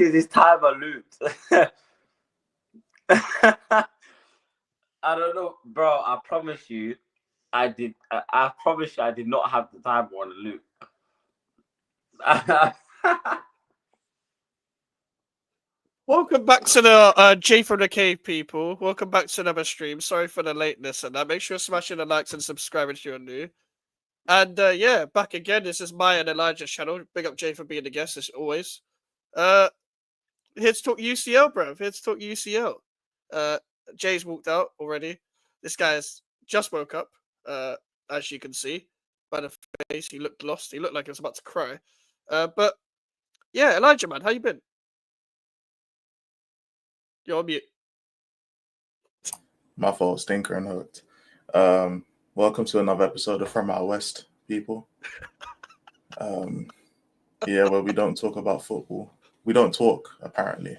because his timer looped. I don't know, bro. I promise you, I did. I promise you, I did not have the timer on the loop. Welcome back to the J from the Cave, people. Welcome back to another stream. Sorry for the lateness and that. Make sure you're smashing the likes and subscribing if you're new. And yeah, back again. This is my and Elijah's channel. Big up Jay for being the guest as always. Here to talk UCL, bro. Here to talk UCL. Jay's walked out already. This guy's just woke up, as you can see by the face. He looked lost. He looked like he was about to cry. But yeah, Elijah, man, how you been? You're on mute. My fault, stinker and hooked. Welcome to another episode of From Out West, people. Yeah, where we don't talk about football. We don't talk, apparently.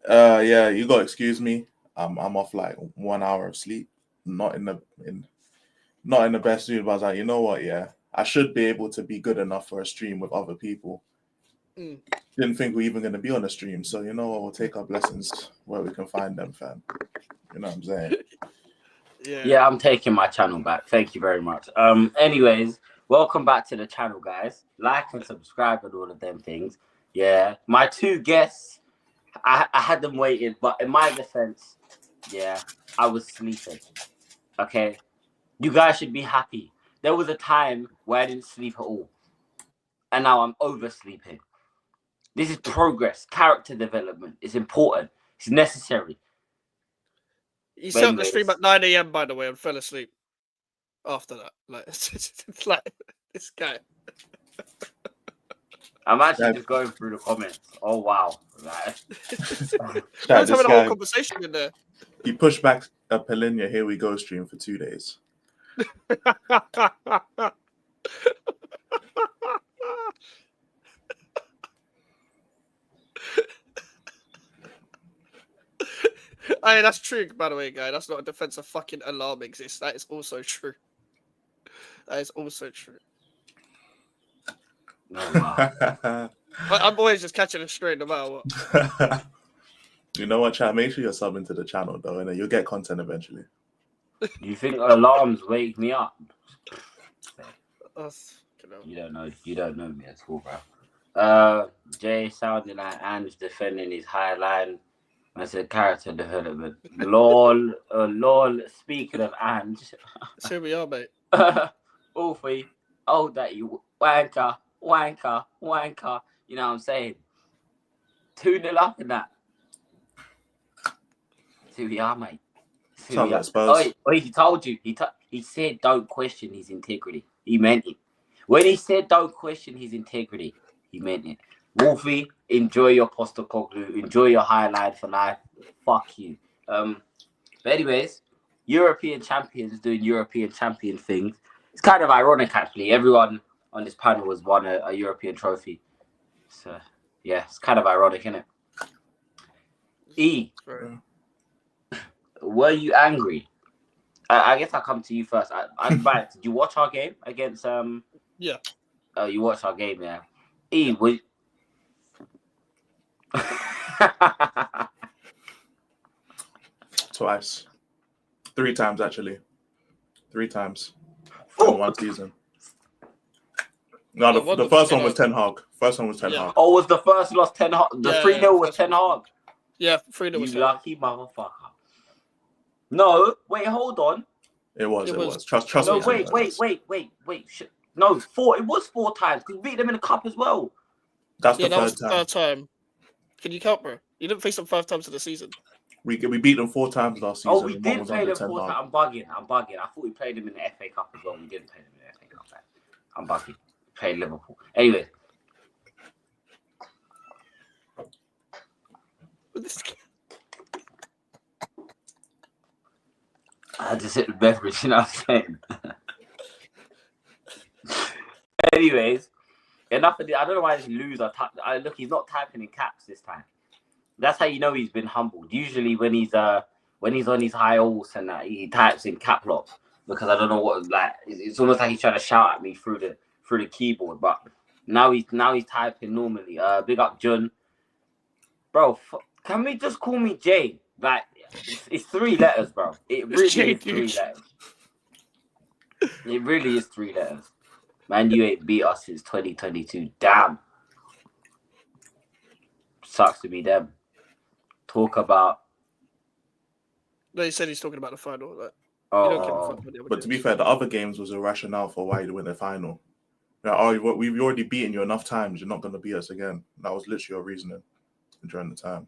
Yeah, you gotta excuse me. I'm off like 1 hour of sleep. Not in the best mood, but I was like, you know what? Yeah, I should be able to be good enough for a stream with other people. Didn't think we were even going to be on a stream, so you know what? We'll take our blessings where we can find them, fam. You know what I'm saying? Yeah, I'm taking my channel back. Thank you very much. Anyways, welcome back to the channel, guys. Like and subscribe and all of them things. Yeah, my two guests, I had them waiting, but in my defense, yeah, I was sleeping. Okay, you guys should be happy. There was a time where I didn't sleep at all, and now I'm oversleeping. This is progress, character development. It's important. It's necessary. He set up the stream at 9 a.m. by the way, and fell asleep after that. Like, it's like this guy. I'm actually just going through the comments. Oh wow! I was having a whole conversation in there. He pushed back a Polinia Here We Go stream for 2 days. Hey, that's true, by the way, guy. That's not a defense of fucking alarm exists. That is also true. That is also true. Oh, wow. I'm always just catching it straight no matter what. You know what, chat? Make sure you're subbing to the channel, though, and you'll get content eventually. You think alarms wake me up? You don't know. You don't know me at all, bro. Jay sounding like Ange defending his high line. I said character development. Lol. Speaking of Ange. Here we are, mate. All three. Oh, that you wanker. You know what I'm saying? 2-0 up in that. Here we are, mate. Sounds like Spurs. Oh, he told you. He said don't question his integrity. He meant it. When he said don't question his integrity, he meant it. Wolfie, enjoy your Postecoglou. Enjoy your highlight for life. Fuck you. But anyways, European champions doing European champion things. It's kind of ironic, actually. Everyone on this panel has won a European trophy. So, yeah, it's kind of ironic, isn't it? E, were you angry? I guess I'll come to you first. I'm back. Did you watch our game against... Yeah. Oh, you watched our game, yeah. E, was... Twice. 3 times, actually. 3 times. In 1 season. No, the first one was Ten Hag. Oh, was the first loss Ten Hag? The 3-0 was Ten Hag? Yeah, 3-0 was You lucky motherfucker. No, wait, hold on. It was. Trust me. Wait. No, 4. It was 4 times. Because we beat them in the cup as well. That's the third time. Third time. Can you count, bro? You didn't face them 5 times in the season. We beat them 4 times last season. Oh, we did play them 4 times. I'm bugging. I thought we played them in the FA Cup as well. We didn't play them in the FA Cup. I'm bugging. Played Liverpool. Anyway. I just hit the beverage, you know what I'm saying? Anyways, enough of this. I don't know why this loser. Look, he's not typing in caps this time. That's how you know he's been humbled. Usually when he's on his high horse and that, he types in cap lock because I don't know what, like, it's almost like he's trying to shout at me through the keyboard. But now he's typing normally. Big up John. bro. Can we just call me Jay? Like, it's 3 letters, bro. It It's really Jay, is 3 dude. letters. It really is 3 letters. Man, you ain't beat us since 2022. Damn. Sucks to be them. Talk about. No, he said he's talking about the final. Like, Oh, you don't give a fuck about the other But to be games. fair, the other games was a rationale for why you win the final. Like, we've already beaten you enough times. You're not going to beat us again. That was literally your reasoning during the time.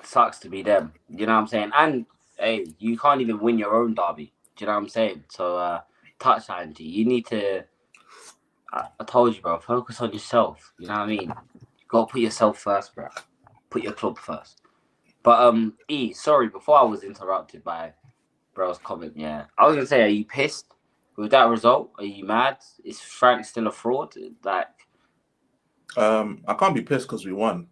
Sucks to be them. You know what I'm saying? And hey, you can't even win your own derby. Do you know what I'm saying? So touchline G, you need to. I told you, bro. Focus on yourself. You know what I mean? You gotta put yourself first, bro. Put your club first. But E, sorry, before I was interrupted by bro's comment. Yeah, I was gonna say, are you pissed with that result? Are you mad? Is Frank still a fraud? Like, I can't be pissed because we won.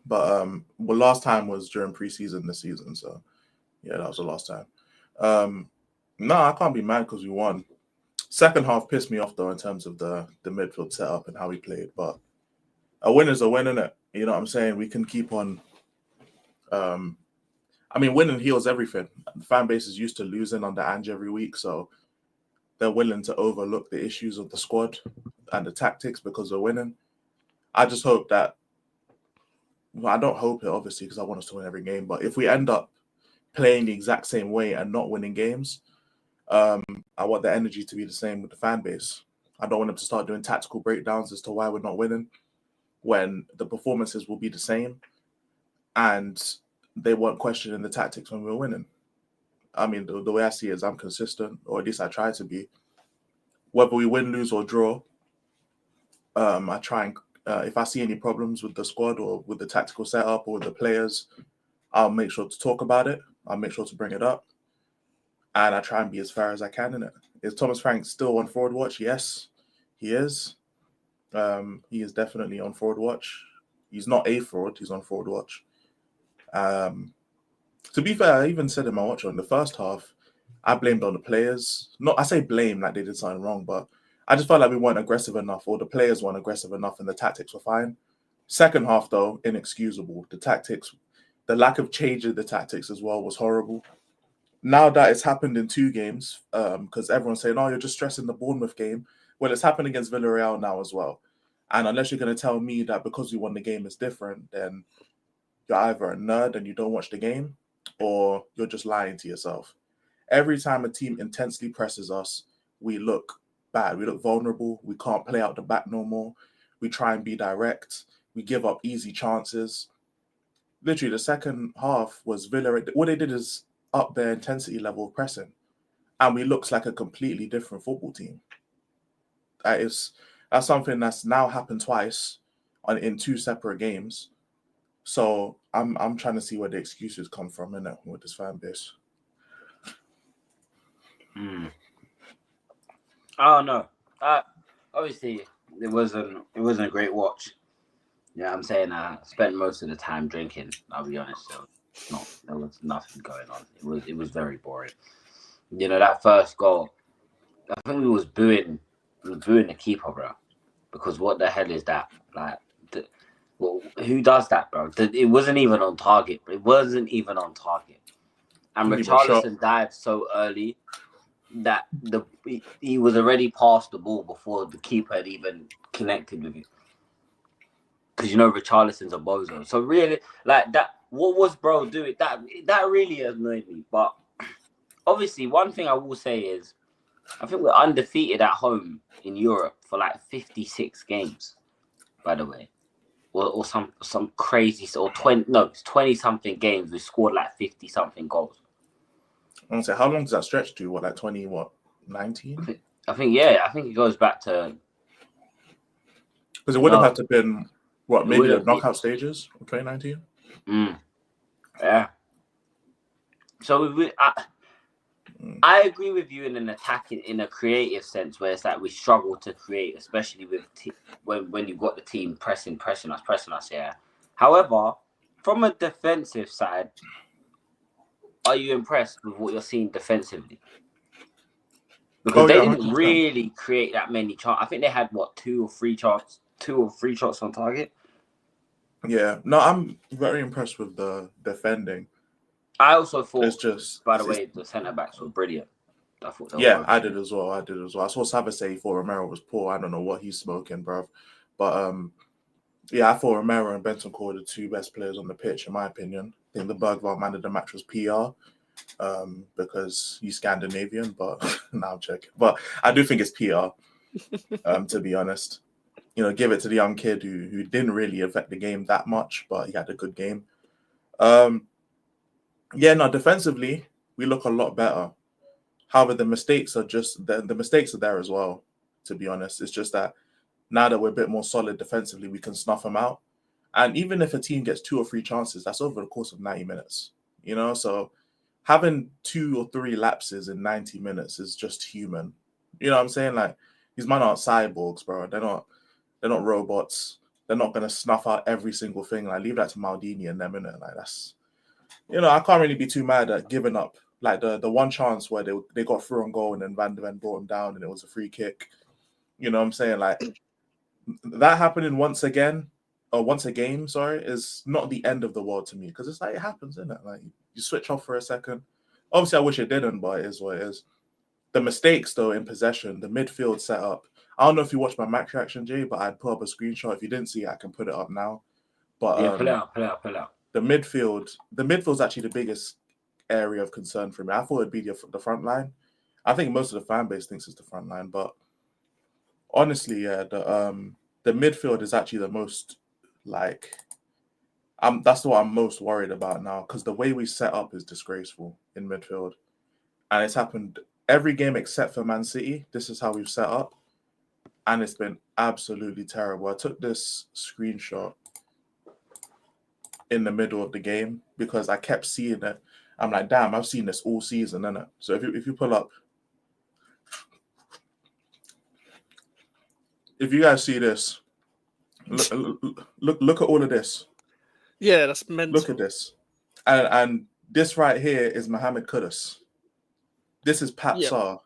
But well, last time was during preseason this season, so yeah, that was the last time. No, I can't be mad because we won. Second half pissed me off though in terms of the midfield setup and how we played, but a win is a win, innit? You know what I'm saying? We can keep on. I mean, winning heals everything. The fan base is used to losing under Ange every week, so they're willing to overlook the issues of the squad and the tactics because we're winning. I just hope that. Well, I don't hope it, obviously, because I want us to win every game. But if we end up playing the exact same way and not winning games, I want the energy to be the same with the fan base. I don't want them to start doing tactical breakdowns as to why we're not winning when the performances will be the same and they weren't questioning the tactics when we were winning. I mean, the way I see it is I'm consistent, or at least I try to be. Whether we win, lose, or draw, I try and if I see any problems with the squad or with the tactical setup or with the players, I'll make sure to talk about it. I'll make sure to bring it up. And I try and be as fair as I can in it. Is Thomas Frank still on forward watch? Yes, he is. He is definitely on forward watch. He's not a fraud. He's on forward watch. To be fair, I even said in my watch on the first half, I blamed on the players. Not, I say blame like they did something wrong, but I just felt like we weren't aggressive enough, or the players weren't aggressive enough, and the tactics were fine. Second half, though, inexcusable. The tactics, the lack of change in the tactics as well was horrible. Now that it's happened in 2 games, because everyone's saying, "Oh, you're just stressing the Bournemouth game." Well, it's happened against Villarreal now as well. And unless you're going to tell me that because we won the game is different, then you're either a nerd and you don't watch the game, or you're just lying to yourself. Every time a team intensely presses us, we look bad. We look vulnerable. We can't play out the back no more. We try and be direct. We give up easy chances. Literally, the second half was Villarreal. What they did is up their intensity level of pressing, and we looks like a completely different football team. That's something that's now happened twice in 2 separate games. So I'm trying to see where the excuses come from, innit, with this fan base. I don't know. Obviously, it wasn't a great watch. You know what I'm saying? I spent most of the time drinking. I'll be honest. So there was nothing going on. It was very boring. You know, that first goal, I think we was booing the keeper, bro. Because what the hell is that? Like, who does that, bro? It wasn't even on target. And Richarlison dived so early that he was already past the ball before the keeper had even connected with it. Because you know Richarlison's a bozo. So really, like that, what was bro doing? That really annoyed me. But obviously, one thing I will say is, I think we're undefeated at home in Europe for like 56 games. By the way, or some crazy, or 20 something games. We scored like 50 something goals. I want to say, how long does that stretch to? What, like 19? I think it goes back to, because it would have had to have been maybe the knockout stages of 2019. Yeah. So I agree with you in an attacking, in a creative sense, where it's like we struggle to create, especially with when you've got the team pressing us. Yeah. However, from a defensive side, are you impressed with what you're seeing defensively? Because they didn't 100%. really create that many chances. I think they had 2 or 3 chances 2 or 3 shots on target. Yeah, no, I'm very impressed with the defending. I also thought, It's just, by the way, the centre backs were brilliant. I thought they were yeah, both I did as well. I saw Sava say for Romero was poor. I don't know what he's smoking, bro. But yeah, I thought Romero and Bentancur were the 2 best players on the pitch, in my opinion. I think the Bergvall man of the match was PR, because he's Scandinavian. But now I'm checking. But I do think it's PR, to be honest. You know, give it to the young kid who didn't really affect the game that much, but he had a good game. Yeah, no, defensively we look a lot better. However, the mistakes are just the mistakes are there as well. To be honest, it's just that now that we're a bit more solid defensively, we can snuff them out. And even if a team gets 2 or 3 chances, that's over the course of 90 minutes. You know, so having 2 or 3 lapses in 90 minutes is just human. You know what I'm saying? Like, these men aren't cyborgs, bro. They're not robots. They're not gonna snuff out every single thing. Like, leave that to Maldini and them, innit? Like, that's, you know, I can't really be too mad at giving up. Like the one chance where they got through on goal and then Van de Ven brought him down and it was a free kick. You know what I'm saying? Like, that happening once a game, sorry, is not the end of the world to me, because it's like, it happens, isn't it? Like, you switch off for a second. Obviously, I wish it didn't, but it is what it is. The mistakes, though, in possession, the midfield setup. I don't know if you watched my match reaction, Jay, but I'd put up a screenshot. If you didn't see it, I can put it up now. But yeah, pull it out. The midfield's actually the biggest area of concern for me. I thought it'd be the front line. I think most of the fan base thinks it's the front line, but honestly, yeah, the midfield is actually the most, like, that's what I'm most worried about now, because the way we set up is disgraceful in midfield, and it's happened every game except for Man City. This is how we've set up, and it's been absolutely terrible. I took this screenshot in the middle of the game because I kept seeing it. I'm like, damn, I've seen this all season, innit? So if you pull up, if you guys see this, look at all of this. Yeah, that's mental. Look at this, and this right here is Mohamed Kudus. This is Pat Sarr,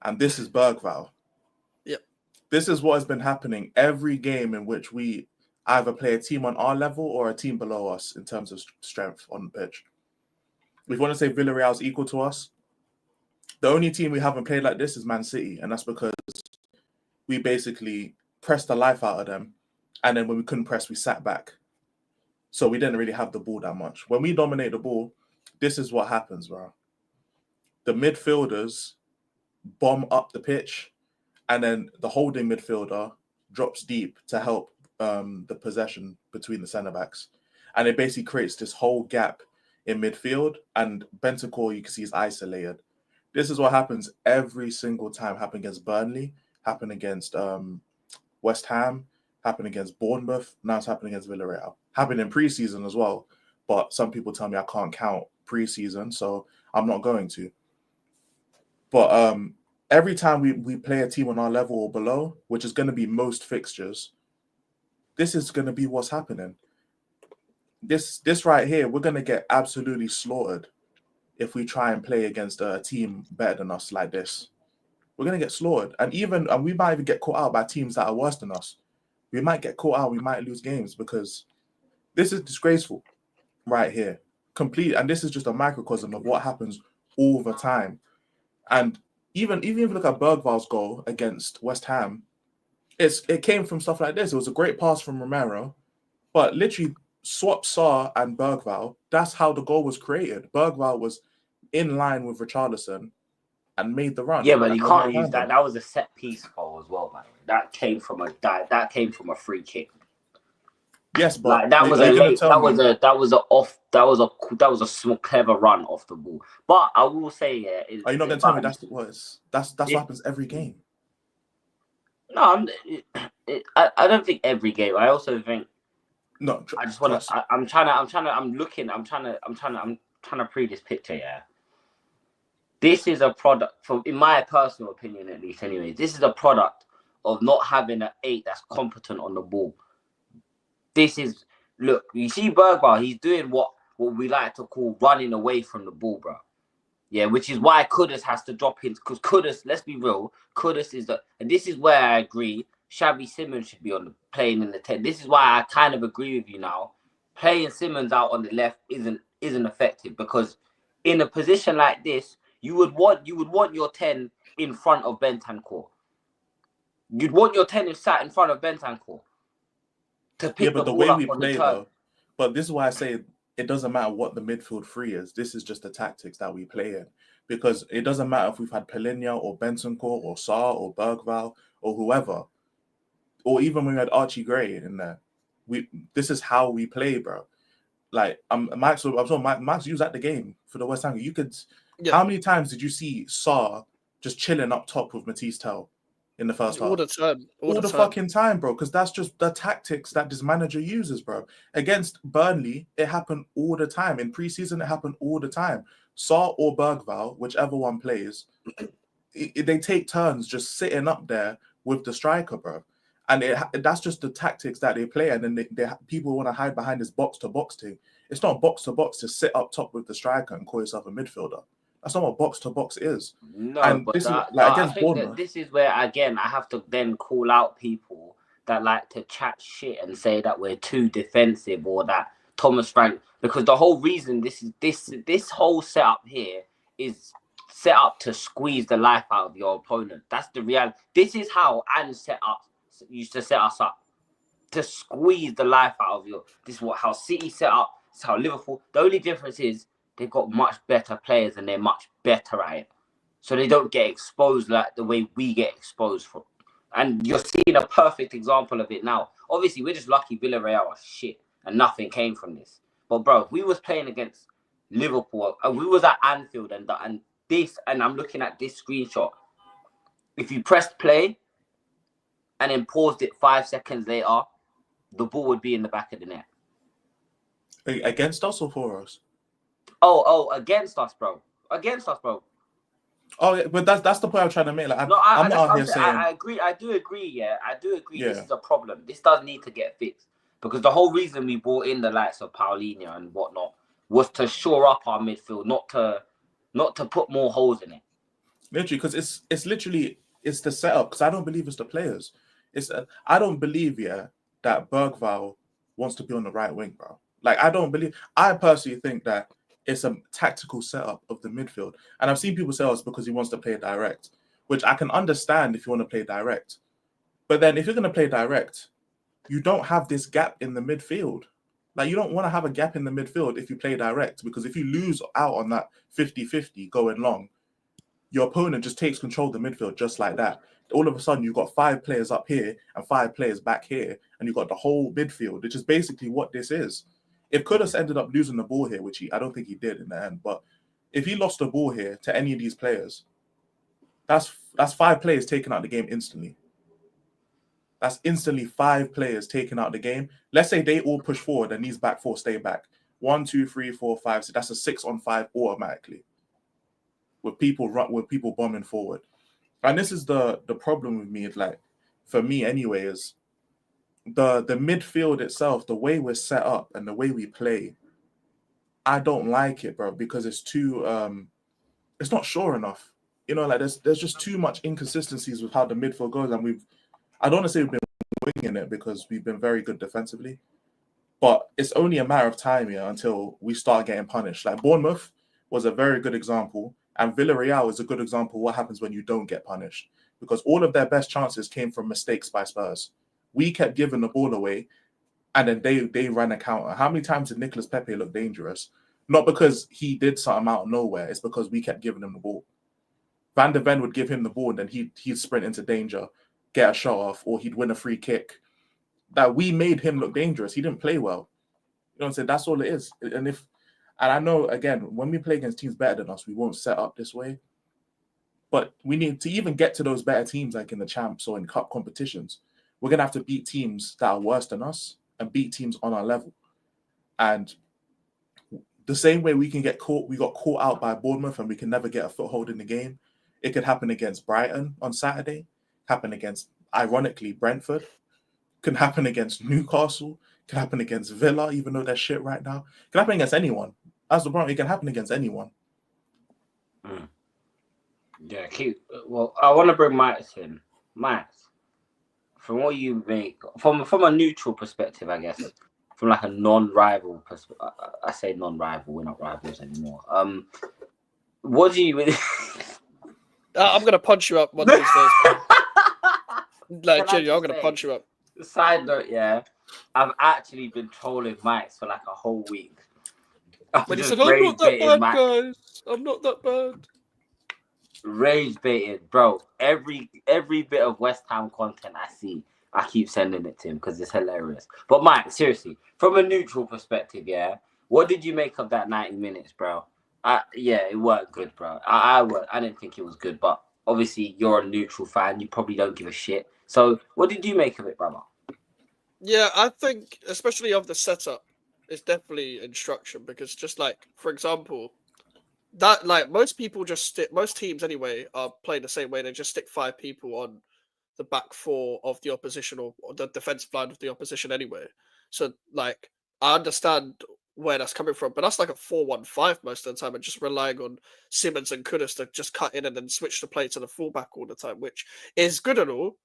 and this is Bergvall. Yep. This is what has been happening every game in which we either play a team on our level or a team below us in terms of strength on the pitch. If you want to say Villarreal's equal to us, the only team we haven't played like this is Man City, and that's because we basically pressed the life out of them, and then when we couldn't press, we sat back. So we didn't really have the ball that much. When we dominate the ball, this is what happens, bro. The midfielders bomb up the pitch, and then the holding midfielder drops deep to help the possession between the centre-backs. And it basically creates this whole gap in midfield, and Bentancur, you can see, is isolated. This is what happens every single time. Happened against Burnley, happened against West Ham, happened against Bournemouth, now it's happening against Villarreal. Happened in pre-season as well, but some people tell me I can't count pre-season, so I'm not going to. But every time we play a team on our level or below, which is going to be most fixtures, this is going to be what's happening. This right here, we're going to get absolutely slaughtered if we try and play against a team better than us like this. We're going to get slaughtered. And we might even get caught out by teams that are worse than us. We might get caught out. We might lose games because this is disgraceful right here. Complete. And this is just a microcosm of what happens all the time. And even if you look at Bergvall's goal against West Ham, it came from stuff like this. It was a great pass from Romero, but literally swap Sarr and Bergvall. That's how the goal was created. Bergvall was in line with Richarlison and made the run. Yeah, but you can't use that. That was a set piece goal as well, man. That came from a free kick. Yes, but like, that was a small, clever run off the ball. But I will say, yeah. Are you not going to tell me that's what happens every game? No, I don't think every game. I also think. No, I just want to. I'm trying to pre this picture. Yeah. This is a product, in my personal opinion, at least. Anyway, this is a product of not having an 8 that's competent on the ball. Look, you see Bergvall, he's doing what we like to call running away from the ball, bro. Yeah, which is why Kudus has to drop in, because Kudus, let's be real, Kudus is and this is where I agree Xavi Simons should be playing in the 10. This is why I kind of agree with you now. Playing Simons out on the left isn't effective, because in a position like this, you would want your 10 in front of Bentancur. You'd want your 10 sat in front of Bentancur to pick the ball up on the turn. Though, but this is why I say it doesn't matter what the midfield three is. This is just the tactics that we play in, because it doesn't matter if we've had Palhinha or Bentancur or Sarr or Bergvall or whoever, or even when we had Archie Gray in there. This is how we play, bro. Like Max used at the game for the West Ham. You could. Yeah. How many times did you see Sarr just chilling up top with Matisse Tell in the first half? All the time. All the fucking time, bro. Because that's just the tactics that this manager uses, bro. Against Burnley, it happened all the time. In preseason, it happened all the time. Sarr or Bergvall, whichever one plays, they take turns just sitting up there with the striker, bro. And that's just the tactics that they play. And then people want to hide behind this box-to-box thing. It's not box-to-box to sit up top with the striker and call yourself a midfielder. That's not what box-to-box is. No, and but I think that this is where, again, I have to then call out people that like to chat shit and say that we're too defensive, or that Thomas Frank, because the whole reason this whole setup here is set up to squeeze the life out of your opponent. That's the reality. This is how Ange used to set us up, to squeeze the life out of your. This is how City set up. This is how Liverpool. The only difference is they've got much better players and they're much better at it, so they don't get exposed like the way we get exposed for. And you're seeing a perfect example of it now. Obviously, we're just lucky Villarreal are shit and nothing came from this. But bro, if we was playing against Liverpool and we was at Anfield and I'm looking at this screenshot. If you pressed play and then paused it 5 seconds later, the ball would be in the back of the net. Against us or for us? Oh, against us, bro. Against us, bro. Oh, yeah, but that's the point I'm trying to make. Like, I'm not out here saying. I agree. I do agree. Yeah, I do agree. Yeah. This is a problem. This does need to get fixed, because the whole reason we brought in the likes of Paulinho and whatnot was to shore up our midfield, not to put more holes in it. Literally, because it's the setup. Because I don't believe it's the players. I don't believe that Bergvall wants to be on the right wing, bro. Like, I personally think that it's a tactical setup of the midfield. And I've seen people say it's because he wants to play direct, which I can understand if you want to play direct. But then if you're going to play direct, you don't have this gap in the midfield. Like, you don't want to have a gap in the midfield if you play direct, because if you lose out on that 50-50 going long, your opponent just takes control of the midfield just like that. All of a sudden, you've got 5 players up here and 5 players back here, and you've got the whole midfield, which is basically what this is. If Kudus ended up losing the ball here, which I don't think he did in the end, but if he lost the ball here to any of these players, that's 5 players taken out of the game instantly. That's instantly 5 players taken out of the game. Let's say they all push forward and these back 4 stay back. 1, 2, 3, 4, 5. So that's a 6-on-5 automatically. With people bombing forward. And this is the problem with me. It's like, for me anyway, is the midfield itself, the way we're set up and the way we play, I don't like it, bro, because it's too it's not sure enough. You know, like there's just too much inconsistencies with how the midfield goes, and I don't want to say we've been winging it, because we've been very good defensively, but it's only a matter of time here until we start getting punished. Like, Bournemouth was a very good example, and Villarreal is a good example of what happens when you don't get punished, because all of their best chances came from mistakes by Spurs. We kept giving the ball away, and then they ran a counter. How many times did Nicolas Pepe look dangerous? Not because he did something out of nowhere. It's because we kept giving him the ball. Van der Ven would give him the ball, and then he'd sprint into danger, get a shot off, or he'd win a free kick. That we made him look dangerous. He didn't play well. You know what I'm saying? That's all it is. And I know, again, when we play against teams better than us, we won't set up this way. But we need to even get to those better teams, like in the champs or in cup competitions. We're going to have to beat teams that are worse than us and beat teams on our level. And the same way we got caught out by Bournemouth and we can never get a foothold in the game, it could happen against Brighton on Saturday, happen against, ironically, Brentford, can happen against Newcastle, can happen against Villa, even though they're shit right now. It can happen against anyone. That's the problem. It can happen against anyone. Yeah, well, I want to bring Mikez in. Mikez, from what you make from a neutral perspective, I guess, from like a non-rival perspective. I say non-rival. We're not rivals anymore. What do you? I'm gonna punch you up one of these days. Like, Can I genuinely, I'm just gonna say, punch you up. side note, yeah, I've actually been trolling Mikes for like a whole week. When he just said, "I'm not that rage-baiting bad, Mike. guys. I'm not that bad." Rage baited, bro. Every bit of West Ham content I see, I keep sending it to him because it's hilarious. But Mike, seriously, from a neutral perspective, yeah, what did you make of that 90 minutes, bro? Yeah, it weren't good, bro. I didn't think it was good, but obviously you're a neutral fan. You probably don't give a shit. So what did you make of it, brother? Yeah, I think especially of the setup, it's definitely instruction because just like, for example, that like most people just stick most teams anyway are playing the same way. They just stick 5 people on the back four of the opposition or the defensive line of the opposition anyway. So like I understand where that's coming from, but that's like a 4-1-5 most of the time and just relying on Simmons and Kudus to just cut in and then switch the play to the fullback all the time, which is good and all.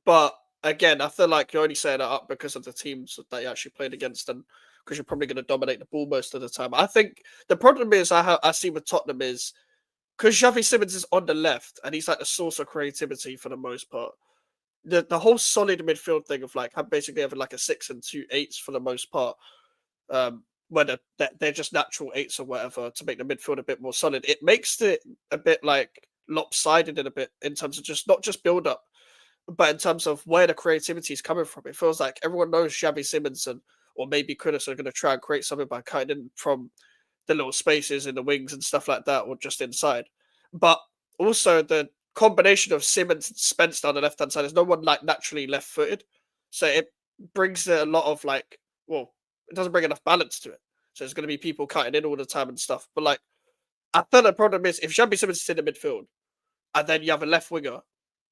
But again, I feel like you're only saying that up because of the teams that you actually played against and because you're probably going to dominate the ball most of the time. I think the problem is I see with Tottenham is because Xavi Simmons is on the left and he's like the source of creativity for the most part. The whole solid midfield thing of like basically having like a 6 and 2 8s for the most part, whether they're just natural 8s or whatever to make the midfield a bit more solid. It makes it a bit like lopsided in a bit in terms of just not just build up, but in terms of where the creativity is coming from. It feels like everyone knows Xavi Simmons or maybe Kudus are going to try and create something by cutting in from the little spaces in the wings and stuff like that, or just inside. But also the combination of Simmons and Spence down the left hand side is no one like naturally left footed, so it brings a lot of like, well, it doesn't bring enough balance to it. So there's going to be people cutting in all the time and stuff. But like, I feel the problem is if Xavi Simmons is in the midfield and then you have a left winger,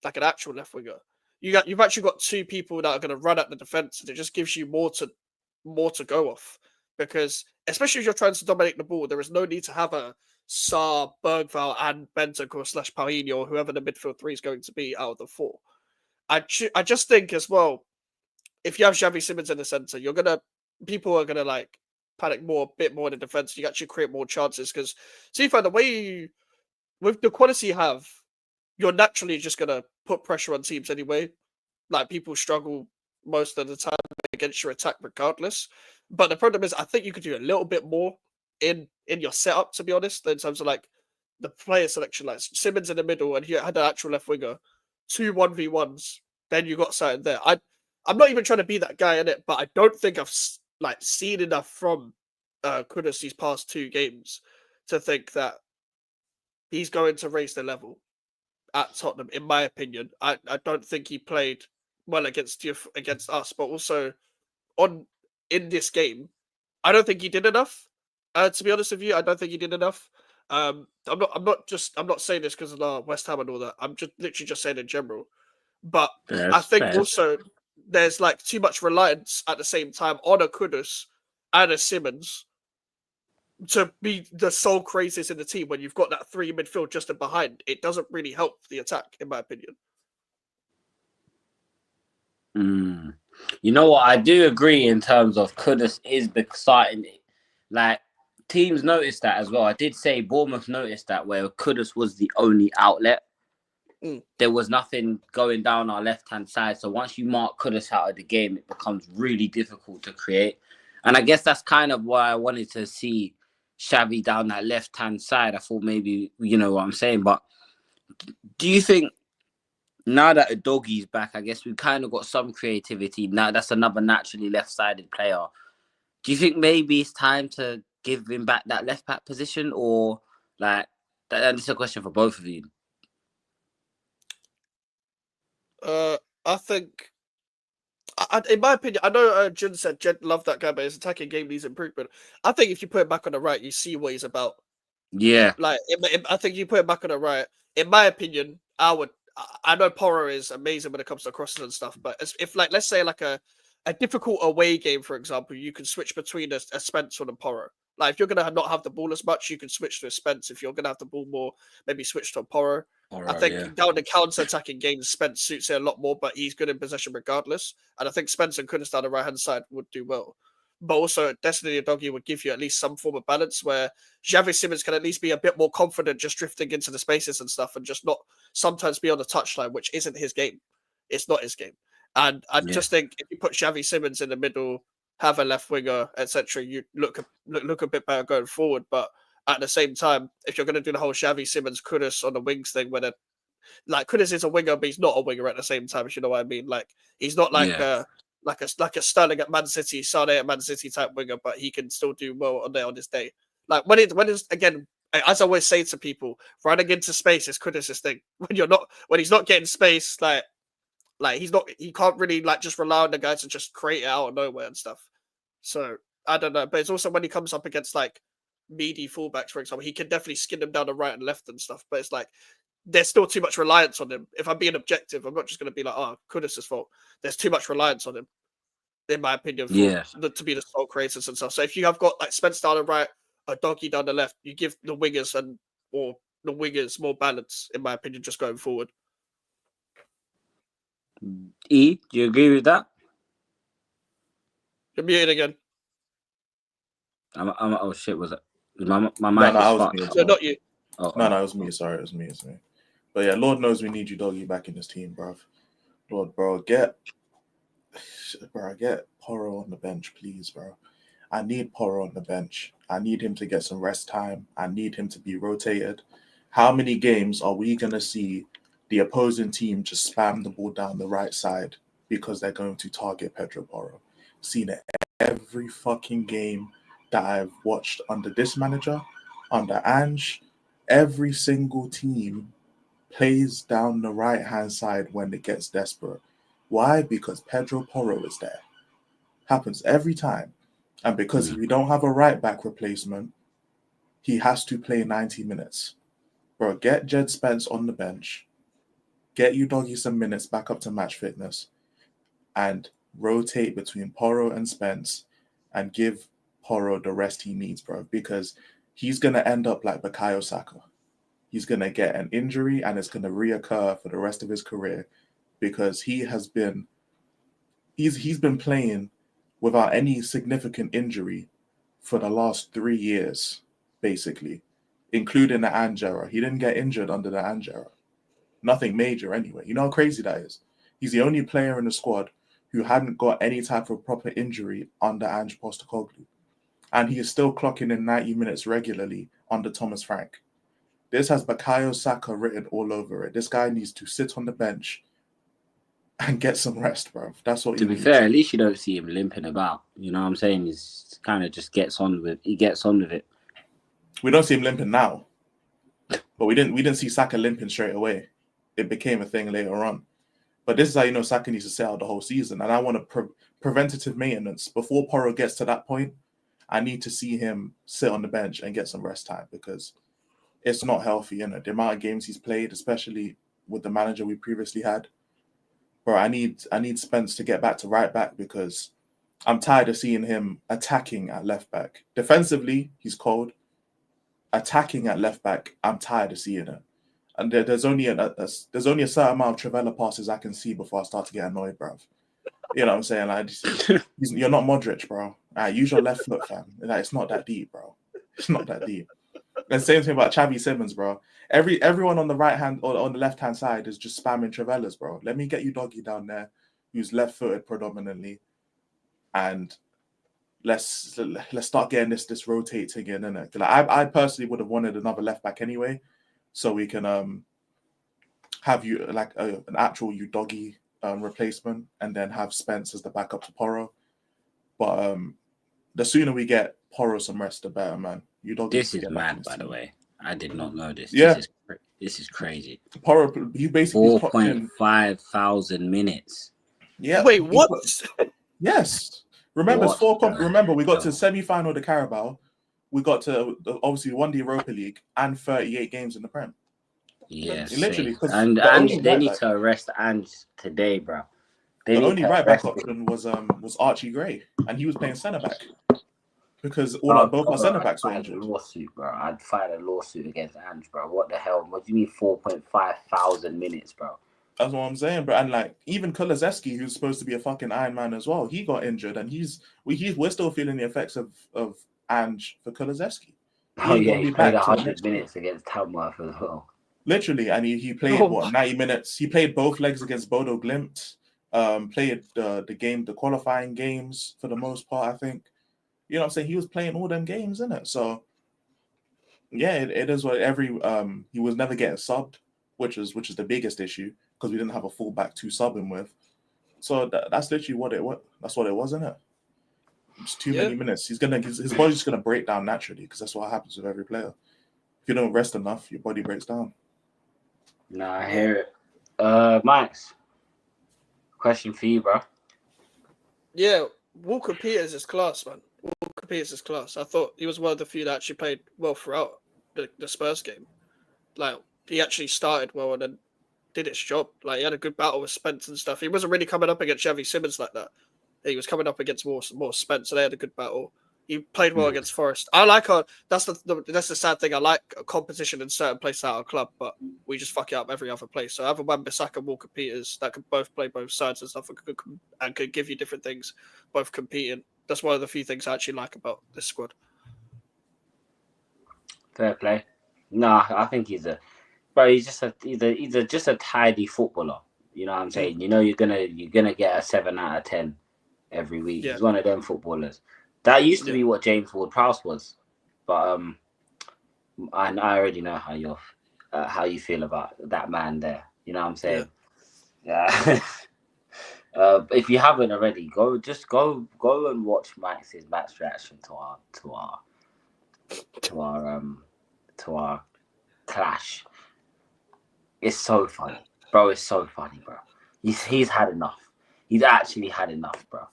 like an actual left winger, you've actually got 2 people that are going to run at the defense, and it just gives you more to go off. Because especially if you're trying to dominate the ball, there is no need to have a Saar, Bergval, and Bentancur / Paulinho, or whoever the midfield 3 is going to be out of the 4. I just think as well, if you have Xavi Simmons in the center, people are gonna like panic a bit more in the defense. You actually create more chances because, see, the way with the quality you have, you're naturally just gonna put pressure on teams anyway. Like people struggle most of the time against your attack regardless. But the problem is I think you could do a little bit more in your setup, to be honest, in terms of like the player selection, like Simmons in the middle and he had an actual left winger, 2 1v1s, then you got something there. I'm not even trying to be that guy in it, but I don't think I've like seen enough from Kudus these past 2 games to think that he's going to raise the level at Tottenham, in my opinion. I don't think he played well against us, but also in this game, I don't think he did enough. To be honest with you, I don't think he did enough. I'm not saying this because of West Ham and all that. I'm just literally just saying in general. But I think also there's like too much reliance at the same time on a Kudus and a Simmons to be the sole creators in the team when you've got that 3 midfield just behind. It doesn't really help the attack, in my opinion. You know what? I do agree in terms of Kudus is starting. Like teams noticed that as well. I did say Bournemouth noticed that where Kudus was the only outlet. There was nothing going down our left-hand side. So once you mark Kudus out of the game, it becomes really difficult to create. And I guess that's kind of why I wanted to see Xavi down that left-hand side. I thought maybe, you know what I'm saying. But do you think now that Udogi's back, I guess we've kind of got some creativity. Now that's another naturally left-sided player. Do you think maybe it's time to give him back that left-back position? Or like, that's a question for both of you. I think, in my opinion, I know Jun said Jed loved that guy, but his attacking game needs improvement. I think if you put him back on the right, you see what he's about. Yeah. Like, I think you put him back on the right. In my opinion, I know Porro is amazing when it comes to crosses and stuff, but if like, let's say like a difficult away game, for example, you can switch between a Spence and a Porro. Like if you're gonna not have the ball as much, you can switch to a Spence. If you're gonna have the ball more, maybe switch to a Porro. I think down the counter-attacking games, Spence suits it a lot more, but he's good in possession regardless. And I think Spence and Kudus down the right-hand side would do well. But also, Destiny Doggy would give you at least some form of balance where Xavi Simons can at least be a bit more confident just drifting into the spaces and stuff and just not sometimes be on the touchline, which isn't his game. It's not his game. And I just think if you put Xavi Simons in the middle, have a left winger, etc., you look a bit better going forward. But at the same time, if you're going to do the whole Xavi Simons Kudus on the wings thing, where like Kudus is a winger, but he's not a winger at the same time. If you know what I mean, like he's not like a Sterling at Man City, Sane at Man City type winger, but he can still do well on his day. Like when it's again, as I always say to people, running into space is Kudus' thing. When he's not getting space, like he can't really like just rely on the guys to just create it out of nowhere and stuff. So I don't know, but it's also when he comes up against like meaty fullbacks, for example, he can definitely skin them down the right and left and stuff. But it's like there's still too much reliance on him. If I'm being objective, I'm not just going to be like, oh, Kudus' fault. There's too much reliance on him, in my opinion, to be the sole creators and stuff. So if you have got like Spence down the right, a Doggy down the left, you give the wingers more balance, in my opinion, just going forward. E, do you agree with that? You're muted again. Oh shit, was it? My mic was fucked. No, not you. No, it was me. Sorry, it was me. But yeah, Lord knows we need you, Doggy, back in this team, bro. Lord, bro, get Porro on the bench, please, bro. I need Porro on the bench. I need him to get some rest time. I need him to be rotated. How many games are we going to see the opposing team just spam the ball down the right side because they're going to target Pedro Porro? Seen it every fucking game that I've watched under this manager, under Ange. Every single team plays down the right-hand side when it gets desperate. Why? Because Pedro Porro is there. Happens every time. And because we don't have a right-back replacement, he has to play 90 minutes. Bro, get Jed Spence on the bench. Get you Doggy some minutes back up to match fitness. And rotate between Porro and Spence and give Porro the rest he needs, bro. Because he's going to end up like Bukayo Saka. He's going to get an injury and it's going to reoccur for the rest of his career because he's been playing without any significant injury for the last 3 years, basically, including the Ange era. He didn't get injured under the Ange era. Nothing major anyway. You know how crazy that is? He's the only player in the squad who hadn't got any type of proper injury under Ange Postecoglou. And he is still clocking in 90 minutes regularly under Thomas Frank. This has Bukayo Saka written all over it. This guy needs to sit on the bench and get some rest, bro. That's what. To be fair, at least you don't see him limping about. You know what I'm saying? He's kind of just gets on with it. We don't see him limping now, but we didn't see Saka limping straight away. It became a thing later on. But this is how you know Saka needs to sit out the whole season. And I want preventative maintenance before Porro gets to that point. I need to see him sit on the bench and get some rest time because it's not healthy, you know. The amount of games he's played, especially with the manager we previously had. Bro, I need Spence to get back to right back because I'm tired of seeing him attacking at left back. Defensively, he's cold. Attacking at left back, I'm tired of seeing it. And there's only a certain amount of Trivela passes I can see before I start to get annoyed, bro. You know what I'm saying? Like, you're not Modric, bro. Use your left foot, fam. Like, it's not that deep, bro. It's not that deep. And same thing about Xavi Simons, bro. Everyone on the right hand or on the left hand side is just spamming Trivelas, bro. Let me get you Doggy down there, who's left footed predominantly, and let's start getting this rotating in, innit? Like, I personally would have wanted another left back anyway, so we can have you like an actual Udogie replacement, and then have Spence as the backup to Porro. But the sooner we get Porro some rest, the better, man. This is mad, by the way. I did not know this. Yeah. This is crazy. Porro, he basically 4.5 thousand minutes. Yeah. Wait, what? Yes. Remember, we got to semi-final of the Carabao. We got to obviously won the Europa League and 38 games in the Prem. Yes, literally. And they need to arrest Ange today, bro. The only right back option was Archie Gray, and he was playing centre back. Because both our centre backs were injured. Lawsuit, bro. I'd fight a lawsuit against Ange, bro. What the hell? What do you mean 4.5 thousand minutes, bro? That's what I'm saying, bro. And like even Kulusevski, who's supposed to be a fucking Iron Man as well, he got injured, and we're still feeling the effects of Ange for Kulusevski. He played 100 minutes against Tamworth as well. Literally, and he played 90 minutes. He played both legs against Bodo Glimt. Played the qualifying games for the most part, I think. You know what I'm saying? He was playing all them games, innit? So yeah, it is what he was never getting subbed, which is the biggest issue, because we didn't have a fullback to sub him with. So that's literally what it was. That's what it was, isn't it? It's too many minutes. His body's just gonna break down naturally, because that's what happens with every player. If you don't rest enough, your body breaks down. Nah, I hear it. Max, question for you, bro. Yeah, Walker Peters is class, man. Walker Peters is class. I thought he was one of the few that actually played well throughout the Spurs game. Like, he actually started well and then did its job. Like, he had a good battle with Spence and stuff. He wasn't really coming up against Xavi Simons like that. He was coming up against more Spence, so they had a good battle. He played well against Forest. I like that's the sad thing. I like a competition in certain places at our club, but we just fuck it up every other place. So I have a Wan-Bissaka and Walker Peters that could both play both sides and stuff, and could give you different things, both competing. That's one of the few things I actually like about this squad. Fair play. Nah, I think he's just a tidy footballer. You know what I'm saying? You know you're gonna get a 7 out of 10 every week. Yeah. He's one of them footballers. That used to be what James Ward-Prowse was, but I already know how you feel about that man there. You know what I'm saying? Yeah. If you haven't already, go and watch Max's match reaction to our clash. It's so funny, bro. It's so funny, bro. He's had enough. He's actually had enough, bro.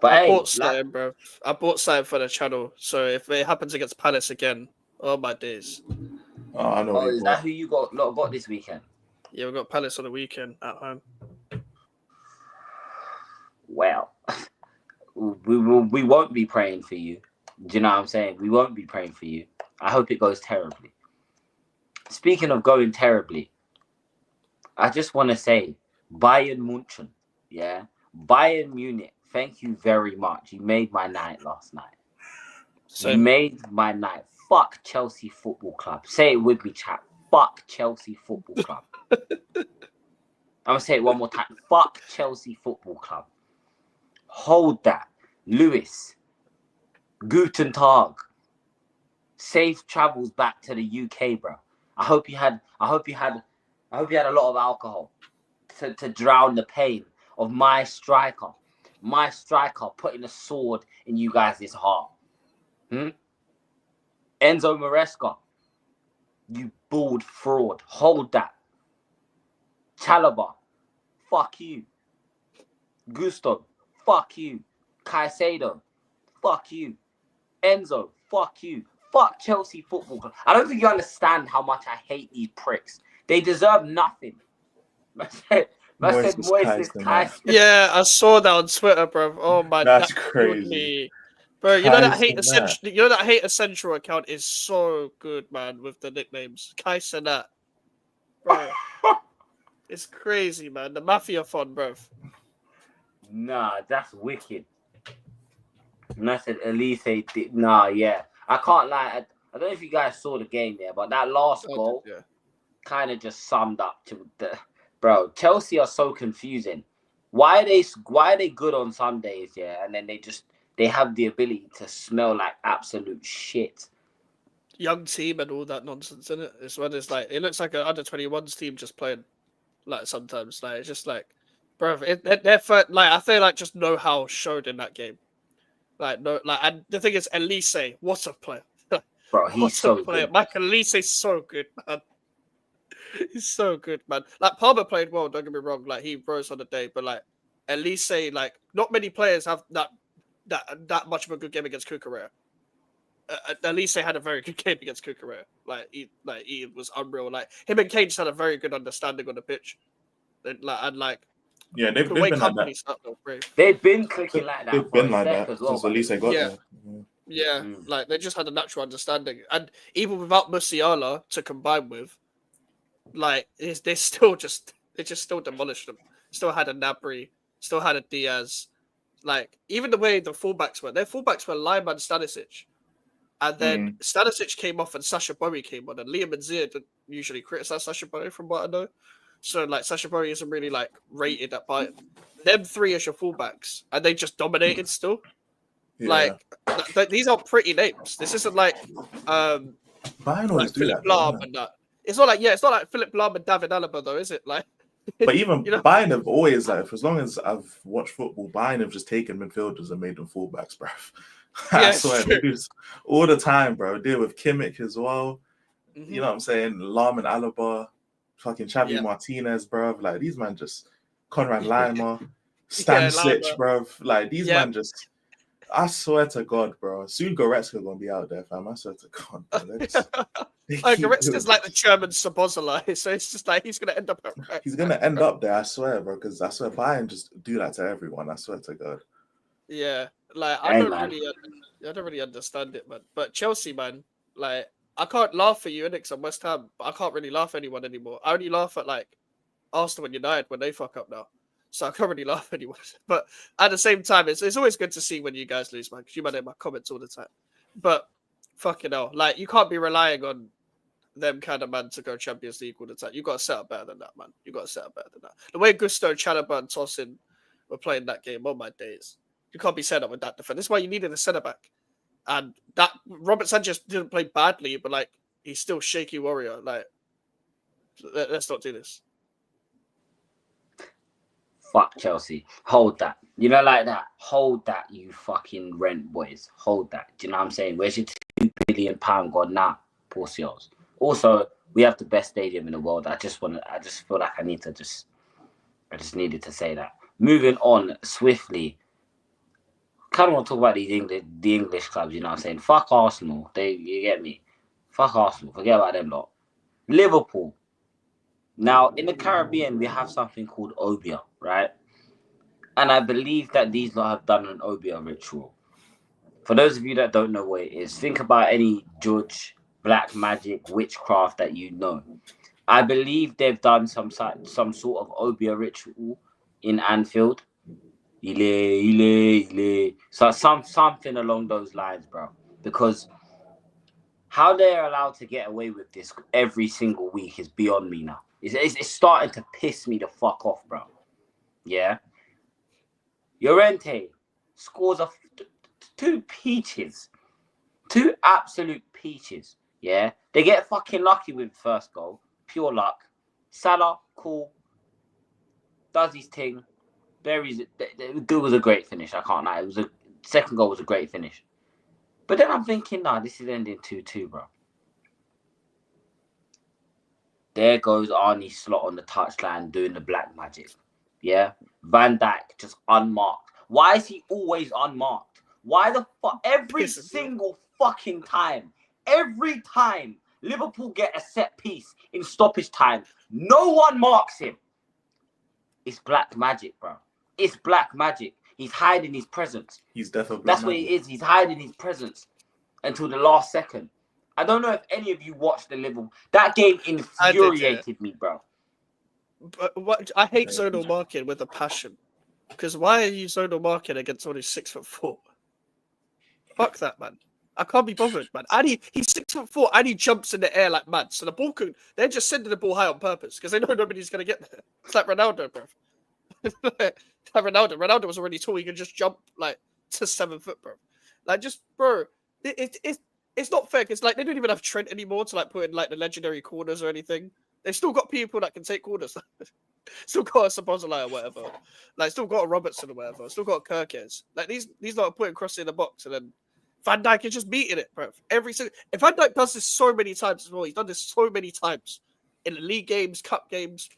But I bought something, bro. I bought something for the channel. So if it happens against Palace again, oh my days. Oh, I know. Is that who you got this weekend? Yeah, we got Palace on the weekend at home. Well, we won't be praying for you. Do you know what I'm saying? We won't be praying for you. I hope it goes terribly. Speaking of going terribly, I just want to say Bayern München, Bayern Munich. Thank you very much. You made my night last night. You made my night. Fuck Chelsea Football Club. Say it with me, chat. Fuck Chelsea Football Club. I'm going to say it one more time. Fuck Chelsea Football Club. Hold that. Lewis. Guten Tag. Safe travels back to the UK, bro. I hope you had a lot of alcohol to drown the pain of my striker putting a sword in you guys' heart. Enzo Maresca, you bald fraud. Hold that. Chalobah, fuck you. Gusto, fuck you. Caicedo, fuck you. Enzo, fuck you. Fuck Chelsea Football Club. I don't think you understand how much I hate these pricks. They deserve nothing. Moises Caicedo. Yeah, I saw that on Twitter, bro. Oh my, that's crazy, bro. You know that hate essential account is so good, man. With the nicknames Caicedo, bro. It's crazy, man. The Mafia fun, bro. Nah, that's wicked. And I said Elise did. Nah, yeah. I can't lie. I don't know if you guys saw the game there, but that last goal kind of just summed up to the. Bro, Chelsea are so confusing. Why are they good on some days, and then they have the ability to smell like absolute shit. Young team and all that nonsense, isn't it? It's when it's like it looks like an under-21s team just playing. Like sometimes, like it's just like, bro, I feel like just know-how showed in that game. And the thing is, Elise, what a player, bro. He's so good. Mike Elise is so good, man. He's so good, man. Like Palmer played well. Don't get me wrong. Like he rose on the day, but like Elise, like not many players have that much of a good game against Cucurella. Elise had a very good game against Cucurella. He was unreal. Like him and Kane just had a very good understanding on the pitch. They've been like that. They've been clicking like that. They've been like that as well, since Elise got there. Yeah, like they just had a natural understanding, and even without Musiala to combine with, like they still just still demolished them. Still had a Nabry, still had a Diaz. Like even the way the fullbacks were, their fullbacks were Lyman, Stanisic, and then Stanisic came off and Sasha Bowie came on, and Liam and Zia didn't usually criticize Sasha Bowie from what I know. So like Sasha Bowie isn't really like rated at Bayern. Them three as your fullbacks, and they just dominated still. Yeah. Like these are pretty names. This isn't like Bayern always like do Philip that, though, Lahm and that. It's not like Philip Lahm and David Alaba though, is it? Like, But even you know? Bayern have always, like, for as long as I've watched football, Bayern have just taken midfielders and made them fullbacks, bruv. I swear, they do this all the time, bro. Deal with Kimmich as well. You know what I'm saying? Lahm and Alaba, fucking Xavi Martinez, bruv. Like, these man just, Konrad Laimer, Stanisic, bruv. Like, these man just, I swear to God, bro. Soon Goretzka gonna be out there, fam. I swear to God, bro. Goretzka's like the German Szoboszlai, so it's just like he's gonna end up at right. He's gonna end up there, I swear, bro. Because I swear Bayern just do that to everyone. I swear to God. Yeah, like I don't really understand it, man. But Chelsea, man, like I can't laugh at you, innit? Because I'm West Ham, but I can't really laugh at anyone anymore. I only laugh at like Arsenal and United when they fuck up now. So I can't really laugh at anyone. But at the same time, it's always good to see when you guys lose, man, because you might in my comments all the time. But fucking hell, like you can't be relying on them kind of man to go Champions League all the time. You got to set up better than that, man. You got to set up better than that. The way Gusto, Chalobah, and Tosin were playing that game, oh my days. You can't be set up with that defense. That's why you needed a centre back. And that Robert Sanchez didn't play badly, but like he's still shaky warrior. Like, let's not do this. Fuck Chelsea. Hold that. You know, like that. Hold that, you fucking rent boys. Hold that. Do you know what I'm saying? Where's your £2 billion gone now? Poor Seals. Also, we have the best stadium in the world. I just feel like I just needed to say that. Moving on swiftly. Kind of want to talk about the English clubs, you know what I'm saying? Fuck Arsenal. You get me? Fuck Arsenal. Forget about them lot. Liverpool. Now, in the Caribbean, we have something called Obia, right? And I believe that these lot have done an Obia ritual. For those of you that don't know what it is, think about any judge, black magic, witchcraft that you know. I believe they've done some sort of Obia ritual in Anfield. So something along those lines, bro. Because how they're allowed to get away with this every single week is beyond me now. It's starting to piss me the fuck off, bro. Yeah. Llorente scores two peaches. Two absolute peaches. Yeah. They get fucking lucky with the first goal. Pure luck. Salah, cool. Does his thing. Buries it. It was a great finish. I can't lie. Second goal was a great finish. But then I'm thinking, nah, this is ending 2-2, bro. There goes Arnie Slot on the touchline doing the black magic. Yeah. Van Dijk just unmarked. Why is he always unmarked? Why the fuck? Every single fucking time. Every time Liverpool get a set piece in stoppage time, no one marks him. It's black magic, bro. It's black magic. He's hiding his presence. He's definitely. That's what it is. He's hiding his presence until the last second. I don't know if any of you watched the Liverpool. That game infuriated me, bro. But I hate zonal marking with a passion. Because why are you zonal marking against someone who's 6'4"? Fuck that, man. I can't be bothered, man. And he's 6'4" and he jumps in the air like mad. So the ball they're just sending the ball high on purpose because they know nobody's gonna get there. It's like Ronaldo, bro. Like Ronaldo was already tall. He could just jump like to 7 foot, bro. Like just, bro. It's not fair because like they don't even have Trent anymore to like put in like the legendary corners or anything. They've still got people that can take corners. Still got a Szoboszlai or whatever. Like still got a Robertson or whatever. Still got Kirkes. Like these lot are putting crosses in the box and then Van Dijk is just beating it, bro. If Van Dijk does this so many times as well, he's done this so many times in the league games, cup games.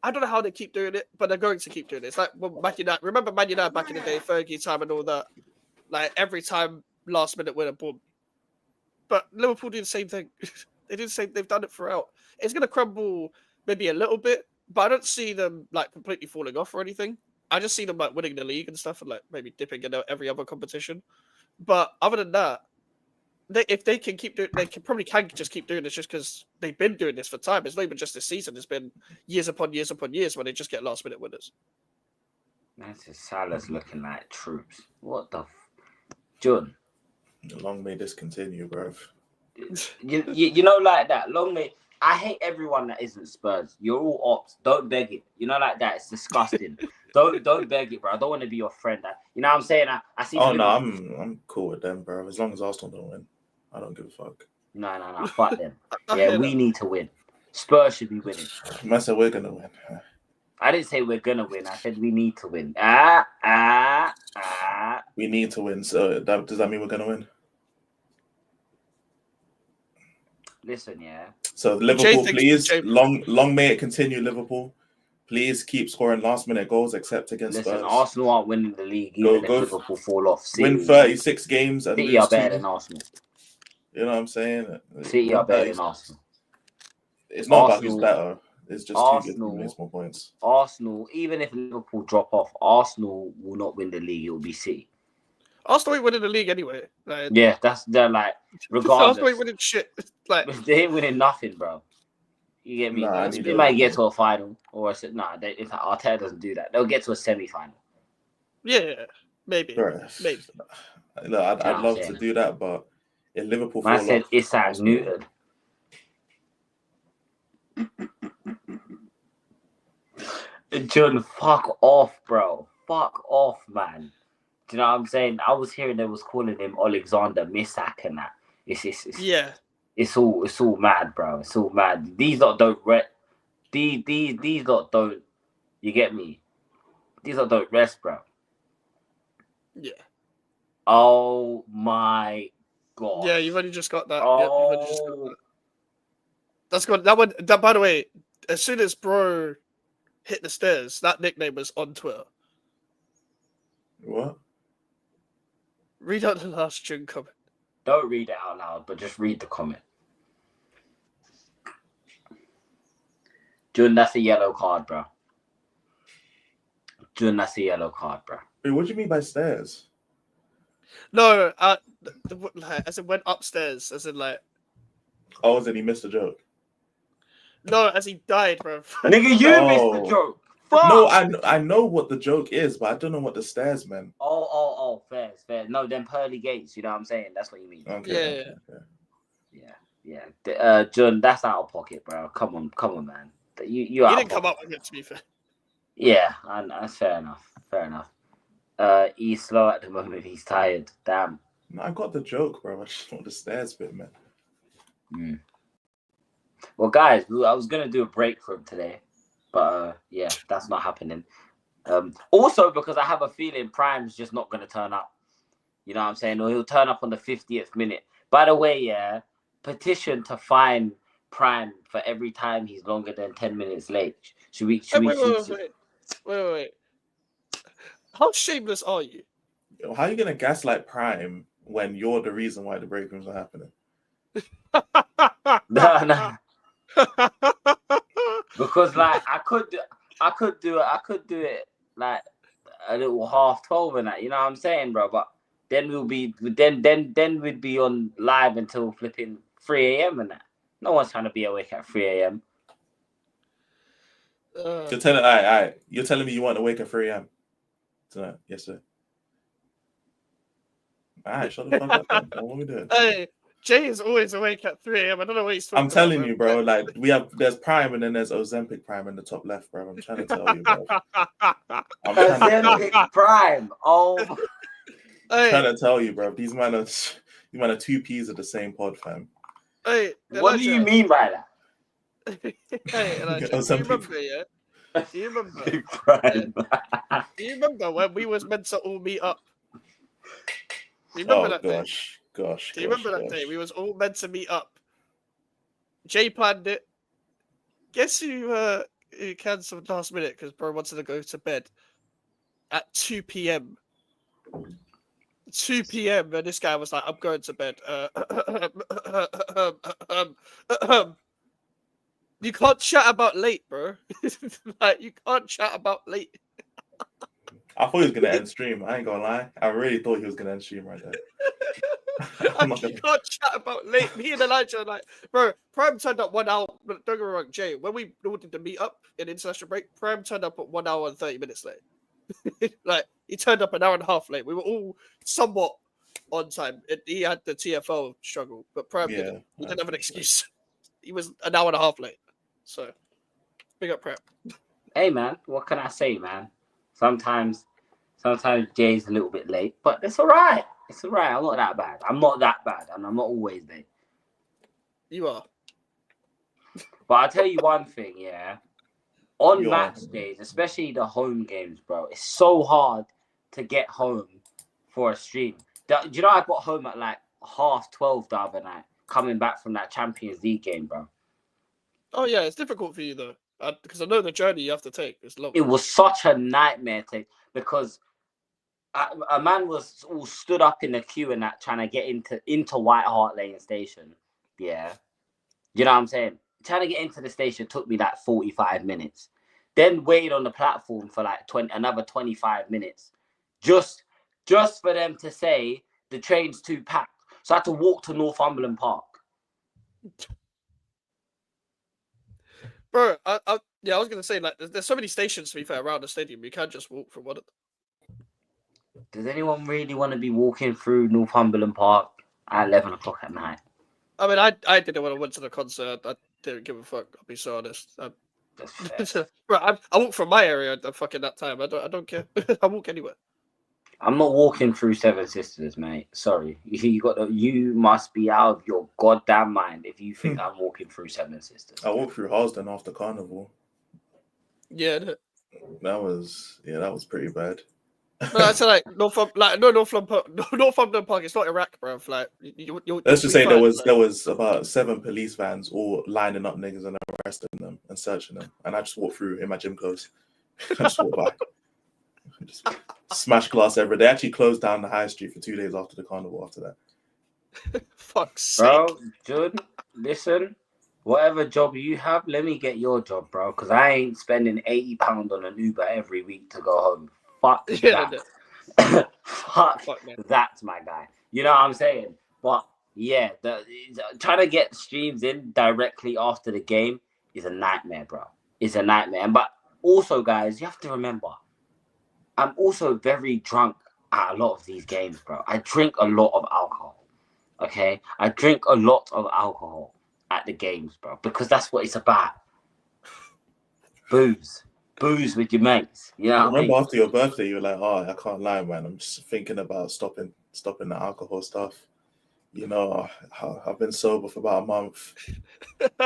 I don't know how they keep doing it, but they're going to keep doing it. It's like Man United. Remember Man United back in the day, Fergie time and all that. Like every time, last minute winner, boom. But Liverpool do the same thing. They do the same. They've done it throughout. It's going to crumble maybe a little bit, but I don't see them like completely falling off or anything. I just see them like winning the league and stuff, and like maybe dipping into every other competition. But other than that, if they can keep doing, they can just keep doing this just because they've been doing this for time. It's not even just this season. It's been years upon years upon years when they just get last minute winners. That's just Salah's looking like troops. What the John? Long may this continue, bro. You know, like that. Long may. I hate everyone that isn't Spurs. You're all ops. Don't beg it. You know, like that. It's disgusting. don't beg it, bro. I don't want to be your friend. You know what I'm saying? I see. Oh no, I'm cool with them, bro. As long as Arsenal don't win, I don't give a fuck. No. Fuck them. Yeah, we need to win. Spurs should be winning. I said we're gonna win. I didn't say we're gonna win. I said we need to win. We need to win. So does that mean we're gonna win? Listen, yeah. So Liverpool, please, long may it continue. Liverpool, please keep scoring last-minute goals, except against Spurs. Arsenal aren't winning the league. Even if Liverpool fall off. Win 36 games and City are better than Arsenal. You know what I'm saying? City are better than Arsenal. It's not about who's better. It's just Arsenal makes more points. Arsenal, even if Liverpool drop off, Arsenal will not win the league. It will be City. Arsenal ain't winning the league anyway. Like, yeah, they're like regardless. Arsenal ain't winning shit. Like they ain't winning nothing, bro. You get me? They might get to a final, or if Arteta doesn't do that, they'll get to a semi-final. Yeah, maybe. Maybe. Look, I'd love to do that, but if Liverpool, I said Isaac neutered. John, fuck off, bro. Fuck off, man. Do you know what I'm saying? I was hearing they was calling him Alexander Misak and that. It's all mad, bro. It's all mad. These lot don't these lot don't. You get me? These lot don't rest, bro. Yeah. Oh my god. Yeah, you've only just got that. Oh. Yep, you've only just got that. That's good. That by the way, as soon as bro hit the stairs, that nickname was on Twitter. What? Read out the last June comment. Don't read it out loud, but just read the comment. June, that's a yellow card, bro. June, that's a yellow card, bro. Wait, what do you mean by stairs? No, as it went upstairs, as in like. Oh, as in he missed a joke. No, as he died, bro. Nigga, you missed the joke. Fuck. No, I know what the joke is, but I don't know what the stairs meant. Oh, fair. No, then pearly gates. You know what I'm saying? That's what you mean. Okay. Yeah. John, that's out of pocket, bro. Come on, man. You didn't come up with it, to be fair. Yeah, and that's fair enough. He's slow at the moment. He's tired. Damn. No, I got the joke, bro. I just want the stairs bit, man. Well, guys, I was gonna do a break for him today, but yeah, that's not happening. Also, because I have a feeling Prime's just not gonna turn up. You know what I'm saying? Or he'll turn up on the 50th minute. By the way, yeah, petition to fine Prime for every time he's longer than 10 minutes late. Should we? Wait. How shameless are you? How are you gonna gaslight Prime when you're the reason why the break rooms are happening? No. Because like I could do it like a little 12:30 and that, you know what I'm saying, bro? But then we'd be on live until flipping 3 a.m. and that. No one's trying to be awake at 3 a.m. You're telling, all right. You're telling me you want to wake at 3 a.m. tonight? Yes, sir. All right, shut the fuck up. Then. What are we doing? Hey, Jay is always awake at 3 a.m. I don't know what he's talking about. I'm telling you, bro. Like there's Prime and then there's Ozempic Prime in the top left, bro. I'm trying to tell you, bro. Ozempic Prime. Oh. I'm trying to tell you, bro. These man are two peas of the same pod, fam. Hey, what do you mean by that? Hey, Elijah, do you remember? Do you remember when we was meant to all meet up? Do you remember that day? Gosh. Do you remember that day? We was all meant to meet up. Jay planned it. Guess who cancelled last minute because bro wanted to go to bed at 2 p.m. 2 p.m. and this guy was like, I'm going to bed. You can't chat about late, bro. Like, you can't chat about late. I thought he was gonna end stream. I ain't gonna lie. I really thought he was gonna end stream right there. You can't chat about late. Me and Elijah are like, bro, Prime turned up 1 hour. Don't get me wrong, Jay. When we wanted to meet up in international break, Prime turned up at 1 hour and 30 minutes late. Like, he turned up an hour and a half late. We were all somewhat on time. He had the TFL struggle, but Prime didn't. He didn't have an excuse. He was an hour and a half late. So, big up Prime. Hey, man, what can I say, man? Sometimes Jay's a little bit late, but it's all right. It's all right. I'm not that bad. I'm not that bad, and I'm not always late. You are. But I'll tell you one thing, yeah. On match days, especially the home games, bro, it's so hard to get home for a stream. Do you know I got home at like 12:30 the other night, coming back from that Champions League game, bro? Oh, yeah, it's difficult for you, though. Because I know the journey you have to take. It's long. It was such a nightmare because a man was all stood up in the queue and that, trying to get into White Hart Lane station. Yeah. You know what I'm saying? Trying to get into the station took me like 45 minutes. Then waited on the platform for like another 25 minutes. Just for them to say the train's too packed. So I had to walk to Northumberland Park. Bro, I was going to say, like, there's so many stations, to be fair, around the stadium. You can't just walk from one of them. Does anyone really want to be walking through Northumberland Park at 11 o'clock at night? I mean, I did it when I went to the concert. I didn't give a fuck. I'll be so honest. Bro, I walk from my area at fucking that time. I don't care. I walk anywhere. I'm not walking through Seven Sisters, mate. Sorry, you must be out of your goddamn mind if you think I'm walking through Seven Sisters. I walked through Halsden after Carnival. Yeah, that was pretty bad. No, I said like Northumberland Park. It's not Iraq, bro. Like let's just say there was about 7 police vans all lining up niggas and arresting them and searching them, and I just walked through in my gym clothes. I just walked by, just smash glass everywhere. They actually closed down the high street for 2 days after the carnival. After that, fuck's sake, bro. Jude, listen. Whatever job you have, let me get your job, bro. Because I ain't spending £80 on an Uber every week to go home. Fuck that. Fuck that, my guy. You know what I'm saying? But yeah, trying to get streams in directly after the game is a nightmare, bro. It's a nightmare. But also, guys, you have to remember, I'm also very drunk at a lot of these games, bro. I drink a lot of alcohol. Okay? I drink a lot of alcohol at the games, bro, because that's what it's about. Booze with your mates. You know I remember after your birthday, you were like, "Oh, I can't lie, man. I'm just thinking about stopping the alcohol stuff. You know, I've been sober for about a month.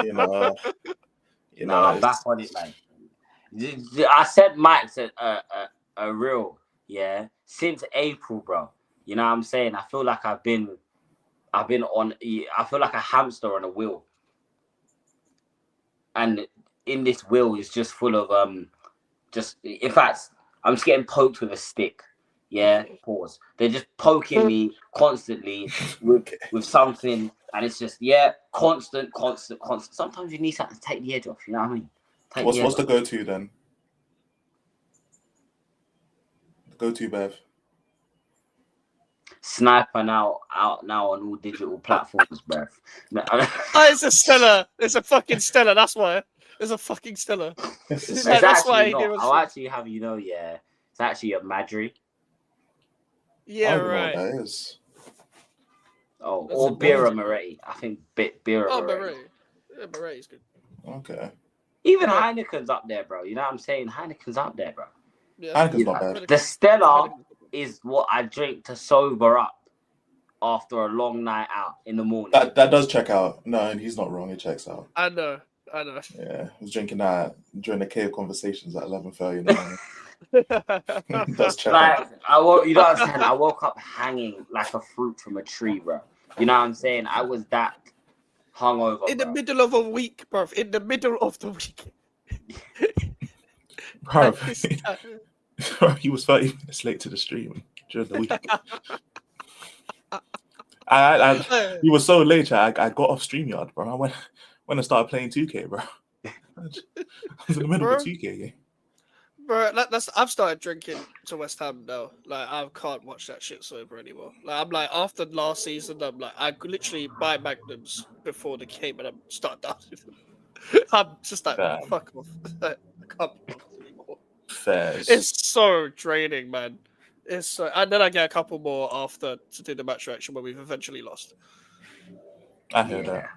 You know, I'm back on it, man. I said Mike's a real, yeah, since April, bro. You know what I'm saying? I feel like I feel like a hamster on a wheel. And in this wheel is just full of in fact, I'm just getting poked with a stick. Yeah, pause. They're just poking me constantly with something, and it's just constant. Sometimes you need something to take the edge off. You know what I mean? What's the go-to then? The go-to, Bev. Sniper now out now on all digital platforms, bruv. It's a Stella. It's a fucking Stella. That's why. It's a fucking Stella. That's why I'll actually have you know, yeah. It's actually a Madry. Yeah, I don't right. know what that is. Oh, that's or Birra Moretti. I think Birra Moretti. Yeah, Moretti's good. Okay. Even Heineken's up there, bro. You know what I'm saying? Heineken's up there, bro. Yeah, Heineken's not bad. The Stella is what I drink to sober up after a long night out in the morning. That does check out. No, and he's not wrong. It checks out. I know. Yeah, I was drinking that during the cave conversations at 11:30 in the morning. Does check out. You know what I'm saying? I woke up hanging like a fruit from a tree, bro. You know what I'm saying? I was that hungover. In the middle of a week, bro. In the middle of the week. Bro, he was 30 minutes late to the stream during the week. He was so late, I got off StreamYard, bro. I started playing 2K, bro. I was in the middle of a 2K game. Bro, I've started drinking to West Ham now. Like, I can't watch that shit sober anymore. Like, I'm like, after last season, I'm like, I could literally buy Magnums before the game and I start dancing them. I'm just like, Damn. fuck off. I can't be bothered anymore. Fairs. It's so draining, man. It's so, and then I get a couple more after to do the match reaction when we've eventually lost. I hear that.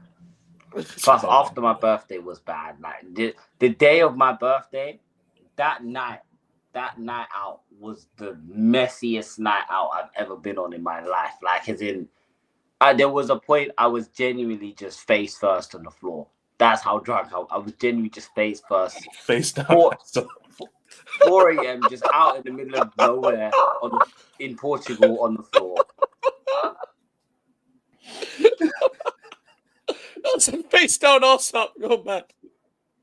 Plus, after my birthday was bad. Like the day of my birthday, that night out was the messiest night out I've ever been on in my life. Like, as in, there was a point I was genuinely just face first on the floor. That's how drunk I was. Genuinely just face first, face down. 4 a.m. just out in the middle of nowhere in Portugal on the floor. That's a face down, ass up. Go back.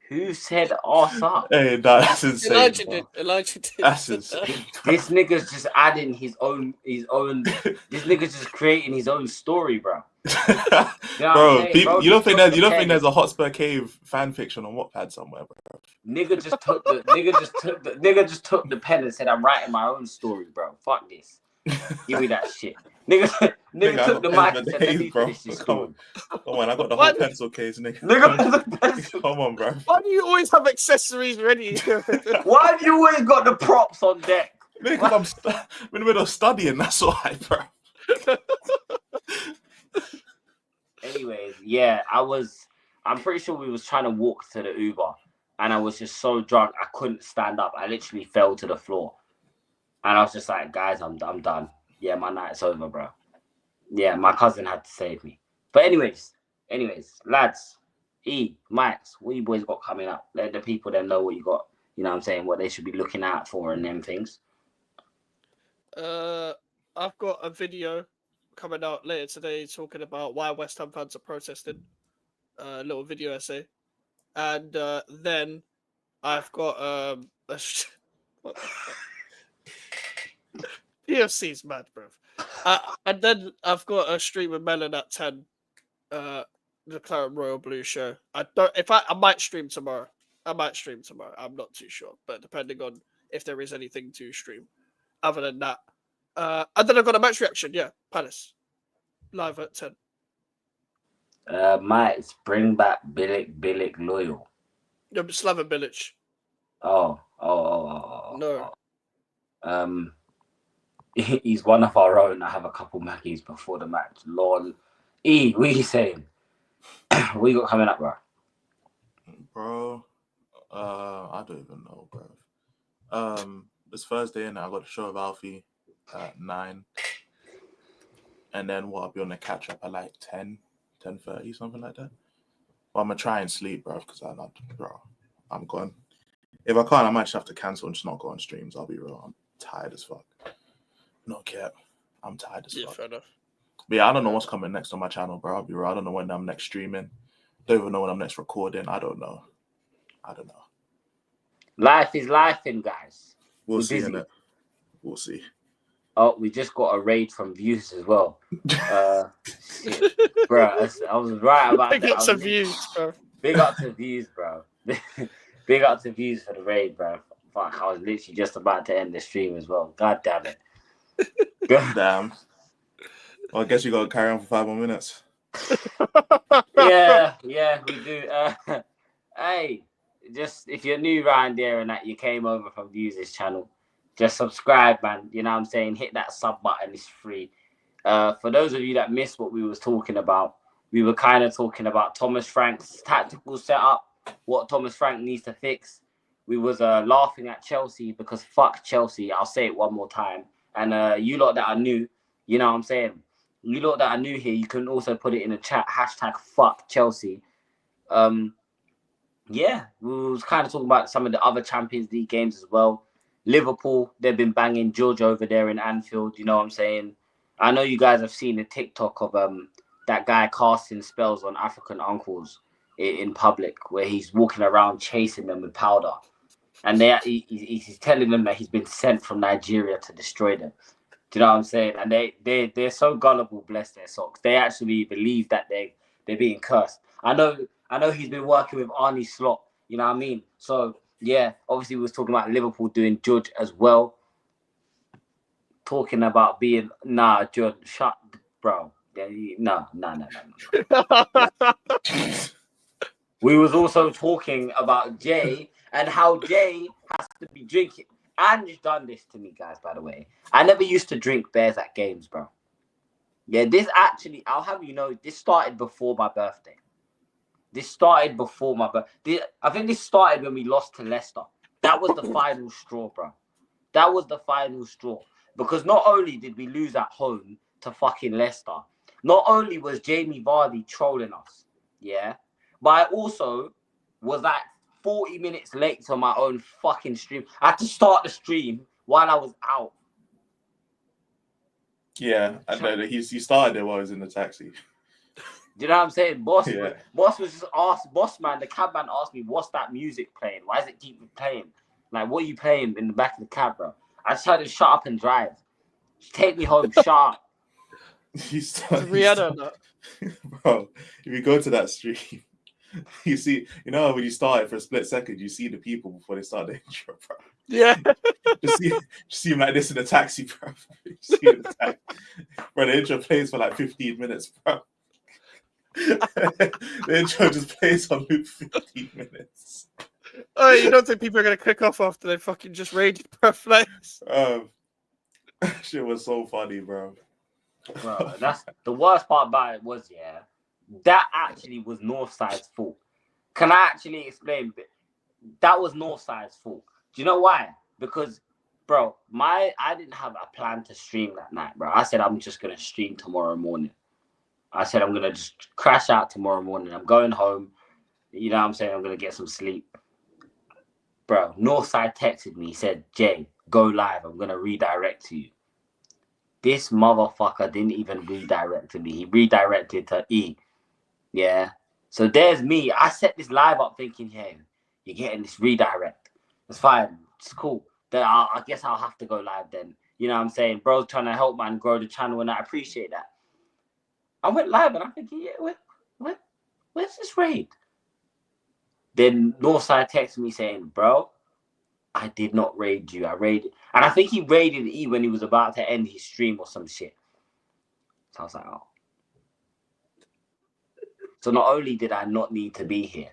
Who said ass up? Hey, that's insane. Elijah did. That's insane. This nigga's just adding his own. This nigga's just creating his own story, bro. Bro, you don't think there's a Hotspur Cave fan fiction on Wattpad somewhere, bro? Nigga just took the pen and said, "I'm writing my own story, bro. Fuck this. Give me that shit." Nigga took the mic and said, "Let me finish this story." Come on, I got the whole pencil case, nigga. Come on, bro. Why do you always have accessories ready? Why have you always got the props on deck? Because I'm in the middle of studying. That's why, bro. Anyways, yeah, I'm pretty sure we was trying to walk to the Uber, and I was just so drunk I couldn't stand up. I literally fell to the floor, and I was just like, "Guys, I'm done. Yeah, my night's over, bro." Yeah, my cousin had to save me. But anyways, lads, Mikez, what you boys got coming up? Let the people then know what you got. You know what I'm saying? What they should be looking out for and them things. I've got a video coming out later today talking about why West Ham fans are protesting. A little video essay, and then I've got what the fuck? PFC's mad, bro. And then I've got a stream with Melon at 10. The Claret Royal Blue show. I might stream tomorrow. I'm not too sure, but depending on if there is anything to stream. Other than that, and then I've got a match reaction. Yeah, Palace live at 10. Mikez, bring back Bilic Loyal. No, Slaven Bilic. Oh. No. He's one of our own. I have a couple Mackies before the match. Lol. What are you saying? What you got coming up, bro? Bro, I don't even know, bro. It's Thursday and I got a show with Alfie at 9. And then I'll be on the catch up at like 10:30, something like that. But I'm gonna try and sleep, bro, because I'm gone. If I can't, I might just have to cancel and just not go on streams. I'll be real. I'm tired as fuck. No cap. I'm tired as fuck. Fair enough. But yeah, I don't know what's coming next on my channel, bro. I'll be real. I don't know when I'm next streaming. Don't even know when I'm next recording. I don't know. Life is life, guys. We'll see, innit? We'll see. Oh, we just got a raid from views as well. Bro, I was right about that. Big up to views, bro. Big up to views, bro. Big up to views for the raid, bro. Fuck, I was literally just about to end the stream as well. God damn it. Damn. Well, I guess you got to carry on for 5 more minutes. Yeah, we do. Hey, just if you're new around there and that you came over from Views' channel, just subscribe, man. You know what I'm saying? Hit that sub button. It's free. For those of you that missed what we was talking about, we were kind of talking about Thomas Frank's tactical setup, what Thomas Frank needs to fix. We was laughing at Chelsea because fuck Chelsea. I'll say it one more time. And you lot that are new, you know what I'm saying? You lot that are new here, you can also put it in the chat, hashtag fuck Chelsea. Yeah, we was kind of talking about some of the other Champions League games as well. Liverpool, they've been banging George over there in Anfield, you know what I'm saying? I know you guys have seen the TikTok of that guy casting spells on African uncles in public, where he's walking around chasing them with powder. And he's telling them that he's been sent from Nigeria to destroy them. Do you know what I'm saying? And they're so gullible, bless their socks. They actually believe that they're being cursed. I know he's been working with Arnie Slot, you know what I mean? So Yeah, obviously we was talking about Liverpool doing Judge as well. Talking about being Judge, shut, bro. Yeah, no. We was also talking about Jay and how Jay has to be drinking. Ange done this to me, guys, by the way. I never used to drink beers at games, bro. Yeah, this actually, I'll have you know, this started before my birthday. This started before my birthday. I think this started when we lost to Leicester. That was the final straw, bro. That was the final straw. Because not only did we lose at home to fucking Leicester, not only was Jamie Vardy trolling us, yeah, but I also was like 40 minutes late to my own fucking stream. I had to start the stream while I was out. Yeah, I know that he started it while I was in the taxi. Do you know what I'm saying? Boss was just boss man, the cab man asked me, what's that music playing? Why does it keep playing? Like, what are you playing in the back of the cab, bro? I just had to shut up and drive. Just take me home, shut up. Rihanna, bro, if you go to that stream, you see, you know, when you start it for a split second, you see the people before they start the intro, bro. Yeah. just see him like this in the taxi, bro. Bro, the intro plays for like 15 minutes, bro. The intro just plays on loop 15 minutes. Oh, you don't think people are gonna click off after they fucking just raided Perflex? Shit was so funny, bro. Bro, that's the worst part about it was, yeah, that actually was Northside's fault. Can I actually explain? That was Northside's fault. Do you know why? Because, bro, I didn't have a plan to stream that night, bro. I said I'm just gonna stream tomorrow morning. I said I'm going to just crash out tomorrow morning. I'm going home. You know what I'm saying? I'm going to get some sleep. Bro, Northside texted me. He said, Jay, go live. I'm going to redirect to you. This motherfucker didn't even redirect to me. He redirected to E. Yeah. So there's me. I set this live up thinking, hey, you're getting this redirect. It's fine. It's cool. Then I guess I'll have to go live then. You know what I'm saying? Bro's trying to help man grow the channel, and I appreciate that. I went live and I'm thinking, yeah, where's this raid? Then Northside texted me saying, bro, I did not raid you. I raided. And I think he raided E when he was about to end his stream or some shit. So I was like, oh. So not only did I not need to be here,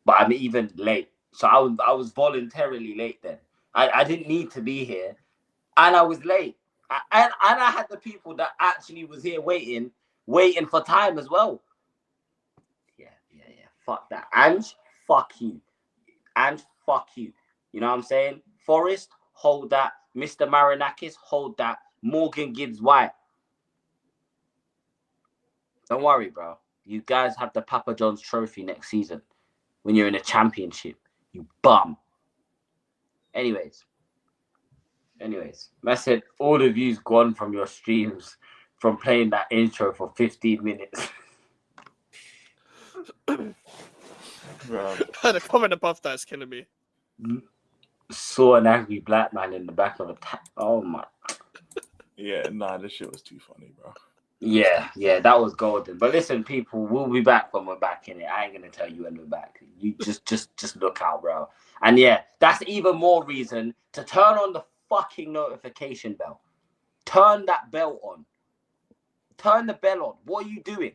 but I'm even late. So I was voluntarily late then. I didn't need to be here. And I was late. And I had the people that actually was here waiting for time as well. Yeah. Fuck that. Ange, fuck you. Ange, fuck you. You know what I'm saying? Forrest, hold that. Mr. Marinakis, hold that. Morgan Gibbs White. Don't worry, bro. You guys have the Papa John's trophy next season when you're in a championship. You bum. Anyways. I said all the views gone from your streams from playing that intro for 15 minutes. Bro. The comment above that is killing me. Saw an angry black man in the back of a oh my. Yeah, nah, this shit was too funny, bro. Yeah, that was golden. But listen, people, we'll be back when we're back in it. I ain't gonna tell you when we're back. You just look out, bro. And yeah, that's even more reason to turn on the fucking notification bell. Turn that bell on. Turn the bell on. What are you doing?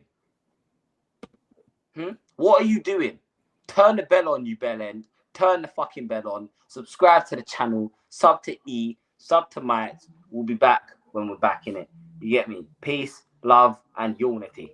What are you doing? Turn the bell on, you bell end. Turn the fucking bell on. Subscribe to the channel. Sub to E. Sub to Mikez. We'll be back when we're back in it. You get me? Peace, love, and unity.